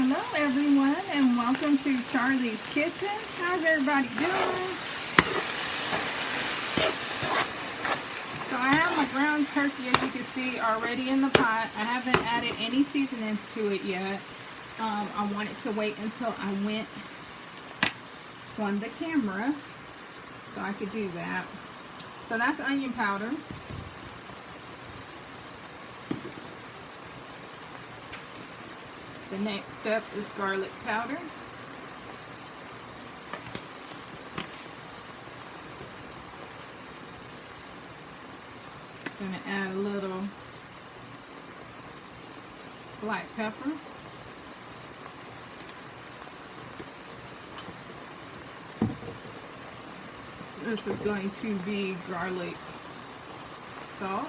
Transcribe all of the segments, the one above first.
Hello everyone and welcome to Charlie's Kitchen. How's everybody doing? So I have my ground turkey, as you can see, already in the pot. I haven't added any seasonings to it yet. I wanted to wait until I went on the camera so I could do that. So that's onion powder. The next step is garlic powder. Gonna add a little black pepper. This is going to be garlic salt.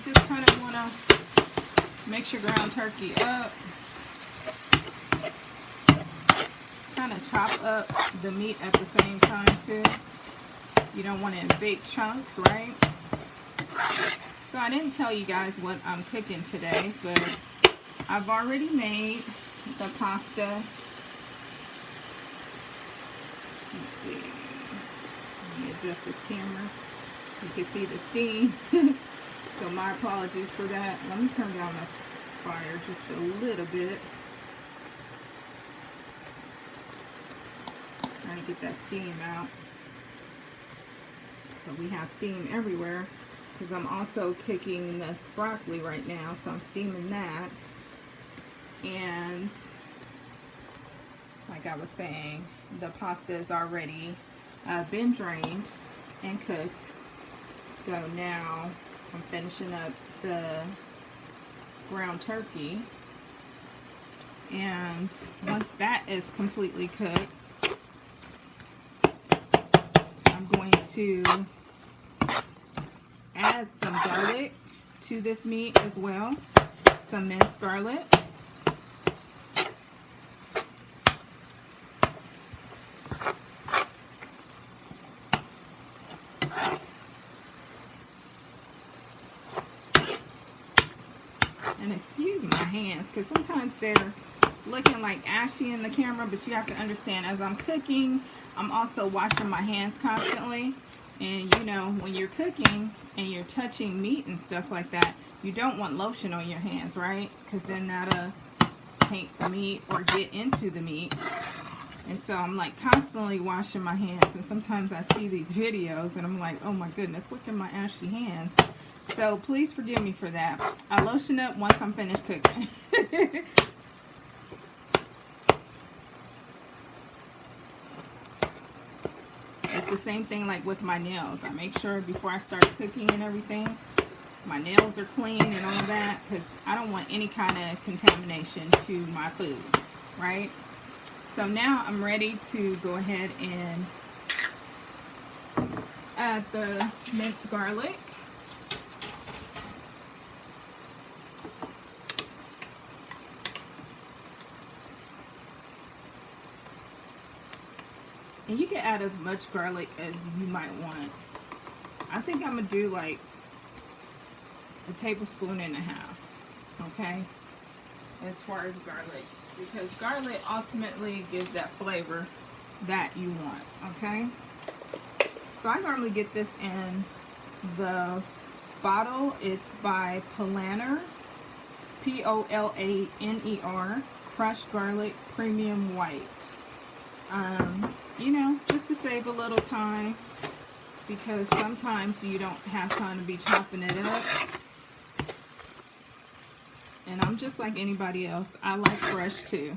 Just kind of want to mix your ground turkey up. Kind of chop up the meat at the same time too. You don't want it in big chunks, right? So I didn't tell you guys what I'm cooking today, but I've already made the pasta. Let's see. Let me adjust this camera. You can see the steam. So my apologies for that. Let me turn down the fire just a little bit. Trying to get that steam out. But we have steam everywhere because I'm also cooking this broccoli right now. So I'm steaming that. And like I was saying, the pasta is already been drained and cooked. So now I'm finishing up the ground turkey, and once that is completely cooked, I'm going to add some garlic to this meat as well, some minced garlic. And excuse my hands, because sometimes they're looking like ashy in the camera, but you have to understand, as I'm cooking, I'm also washing my hands constantly. And you know, when you're cooking and you're touching meat and stuff like that, you don't want lotion on your hands, right? Because then that'll taint the meat or get into the meat. And so I'm like constantly washing my hands, and sometimes I see these videos and I'm like, oh my goodness, look at my ashy hands. So please forgive me for that. I'll lotion up once I'm finished cooking. It's the same thing like with my nails. I make sure before I start cooking and everything, my nails are clean and all that, because I don't want any kind of contamination to my food, right? So now I'm ready to go ahead and add the minced garlic. And you can add as much garlic as you might want. I think I'm going to do like a tablespoon and a half, okay, as far as garlic. Because garlic ultimately gives that flavor that you want, okay? So I normally get this in the bottle. It's by Polaner, P-O-L-A-N-E-R, crushed garlic premium white. You know, just to save a little time, because sometimes you don't have time to be chopping it up. And I'm just like anybody else. I like fresh too.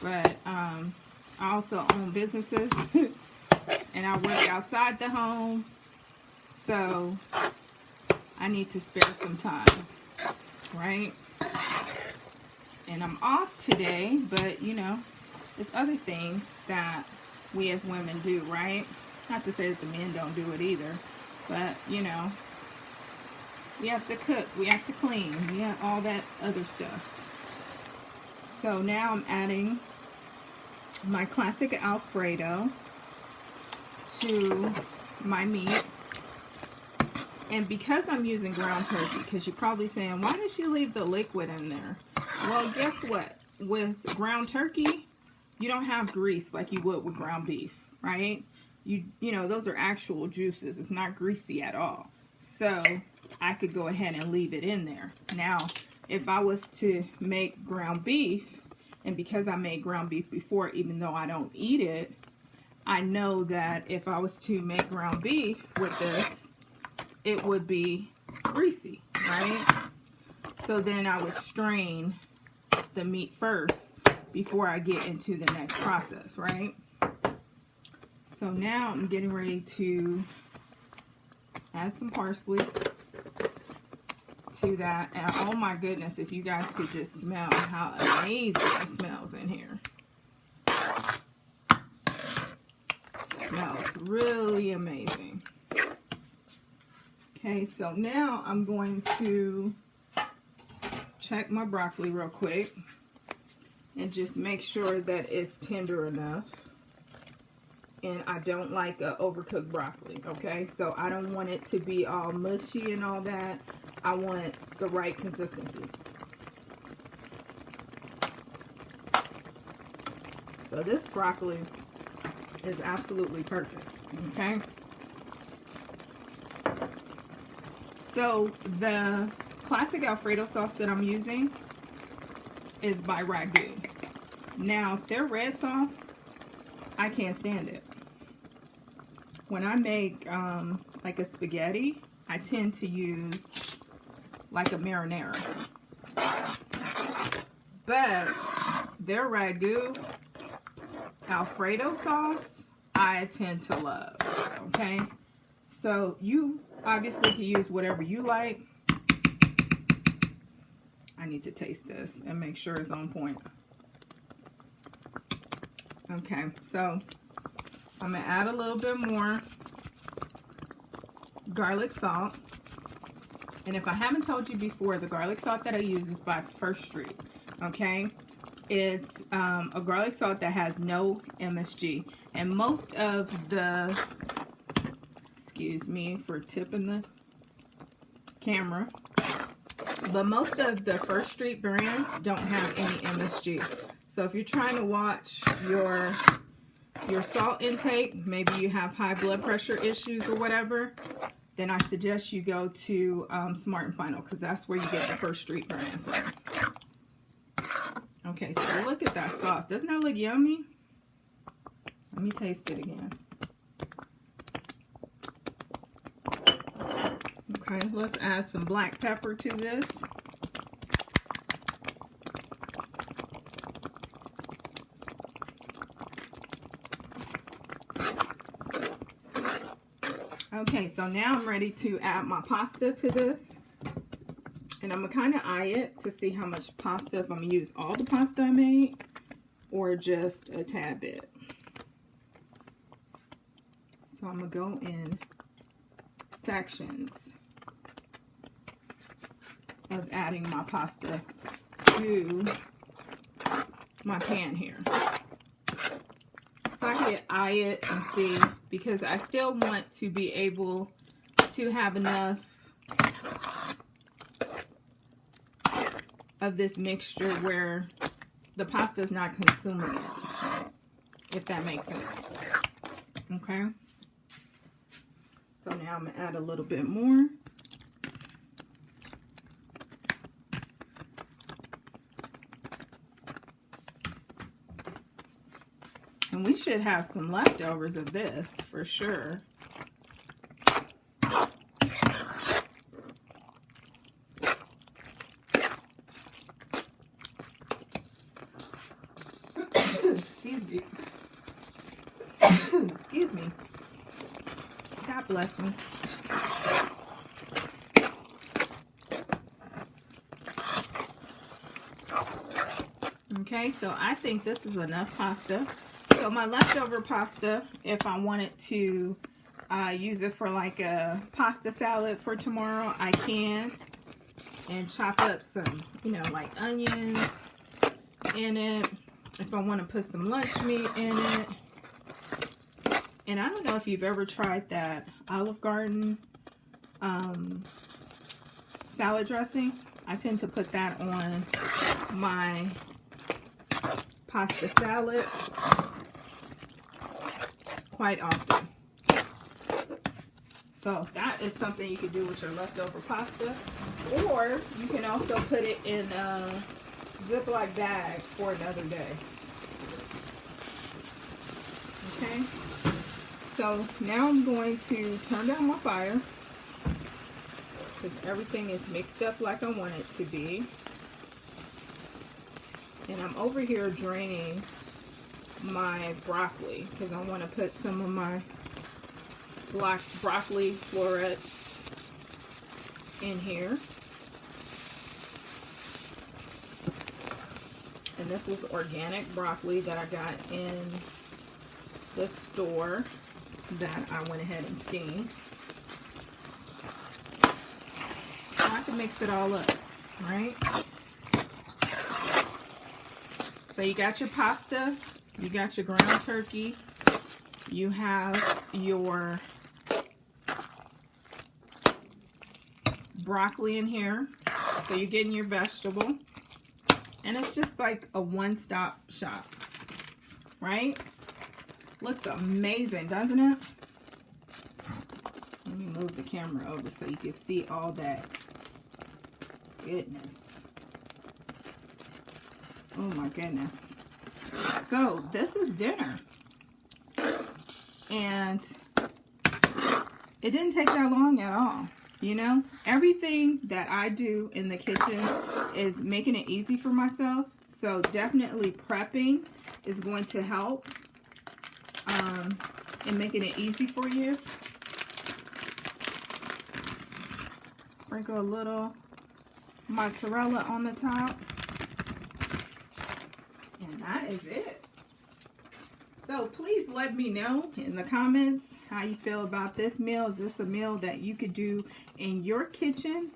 But I also own businesses and I work outside the home. So I need to spare some time, right? And I'm off today, but you know, there's other things that we as women do, right? Not to say that the men don't do it either, but you know, we have to cook, we have to clean, we have all that other stuff. So now I'm adding my classic Alfredo to my meat. And because I'm using ground turkey, because you're probably saying, why did she leave the liquid in there? Well, guess what? With ground turkey, you don't have grease like you would with ground beef, right? You know, those are actual juices. It's not greasy at all. So I could go ahead and leave it in there. Now, if I was to make ground beef, and because I made ground beef before, even though I don't eat it, I know that if I was to make ground beef with this, it would be greasy, right? So then I would strain the meat first before I get into the next process, right? So now I'm getting ready to add some parsley to that. And oh my goodness, if you guys could just smell how amazing it smells in here. It smells really amazing. Okay, so now I'm going to check my broccoli real quick and just make sure that it's tender enough. And I don't like overcooked broccoli, okay? So I don't want it to be all mushy and all that. I want the right consistency. So this broccoli is absolutely perfect, okay? So the classic Alfredo sauce that I'm using is by Ragu. Now, their red sauce, I can't stand it. When I make like a spaghetti, I tend to use like a marinara. But their Ragu Alfredo sauce, I tend to love, okay? So you obviously can use whatever you like. I need to taste this and make sure it's on point. Okay, so I'm going to add a little bit more garlic salt. And if I haven't told you before, the garlic salt that I use is by First Street, okay? It's a garlic salt that has no MSG. And most of the, excuse me for tipping the camera, but most of the First Street brands don't have any MSG. So if you're trying to watch your salt intake, maybe you have high blood pressure issues or whatever, then I suggest you go to Smart & Final, because that's where you get the First Street brand from. Okay, so look at that sauce. Doesn't that look yummy? Let me taste it again. Okay, let's add some black pepper to this. Okay, so now I'm ready to add my pasta to this. And I'm going to kind of eye it to see how much pasta, if I'm going to use all the pasta I made or just a tad bit. So I'm going to go in sections of adding my pasta to my pan here. So I can eye it and see, because I still want to be able to have enough of this mixture where the pasta is not consuming it, if that makes sense. Okay. So now I'm going to add a little bit more. And we should have some leftovers of this for sure. Excuse me. Excuse me. God bless me. Okay, so I think this is enough pasta. So my leftover pasta, if I wanted to use it for like a pasta salad for tomorrow, I can. And chop up some, you know, like onions in it, if I want to put some lunch meat in it. And I don't know if you've ever tried that Olive Garden salad dressing. I tend to put that on my pasta salad quite often. So that is something you could do with your leftover pasta. Or you can also put it in a Ziploc bag for another day. Okay. So now I'm going to turn down my fire because everything is mixed up like I want it to be. And I'm over here draining my broccoli because I want to put some of my black broccoli florets in here. And this was organic broccoli that I got in the store that I went ahead and steamed. I have to mix it all up, right? So you got your pasta, you got your ground turkey, you have your broccoli in here, so you're getting your vegetable, and it's just like a one-stop shop, right? Looks amazing, doesn't it? Let me move the camera over so you can see all that goodness. Oh my goodness. So this is dinner. And it didn't take that long at all. You know, everything that I do in the kitchen is making it easy for myself. So definitely prepping is going to help in making it easy for you. Sprinkle a little mozzarella on the top. And that is it. So please let me know in the comments how you feel about this meal. Is this a meal that you could do in your kitchen?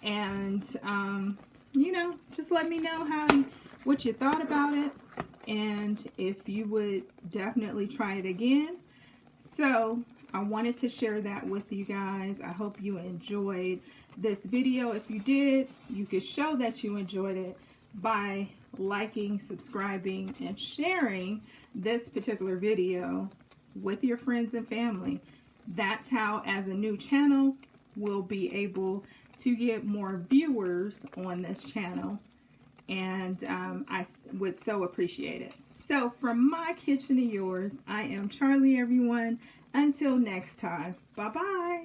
And you know, just let me know what you thought about it, and if you would definitely try it again. So I wanted to share that with you guys. I hope you enjoyed this video. If you did, you could show that you enjoyed it by liking, subscribing, and sharing this particular video with your friends and family. That's how, as a new channel, we'll be able to get more viewers on this channel, and I would so appreciate it. So from my kitchen to yours, I am Charlie, everyone. Until next time, bye bye.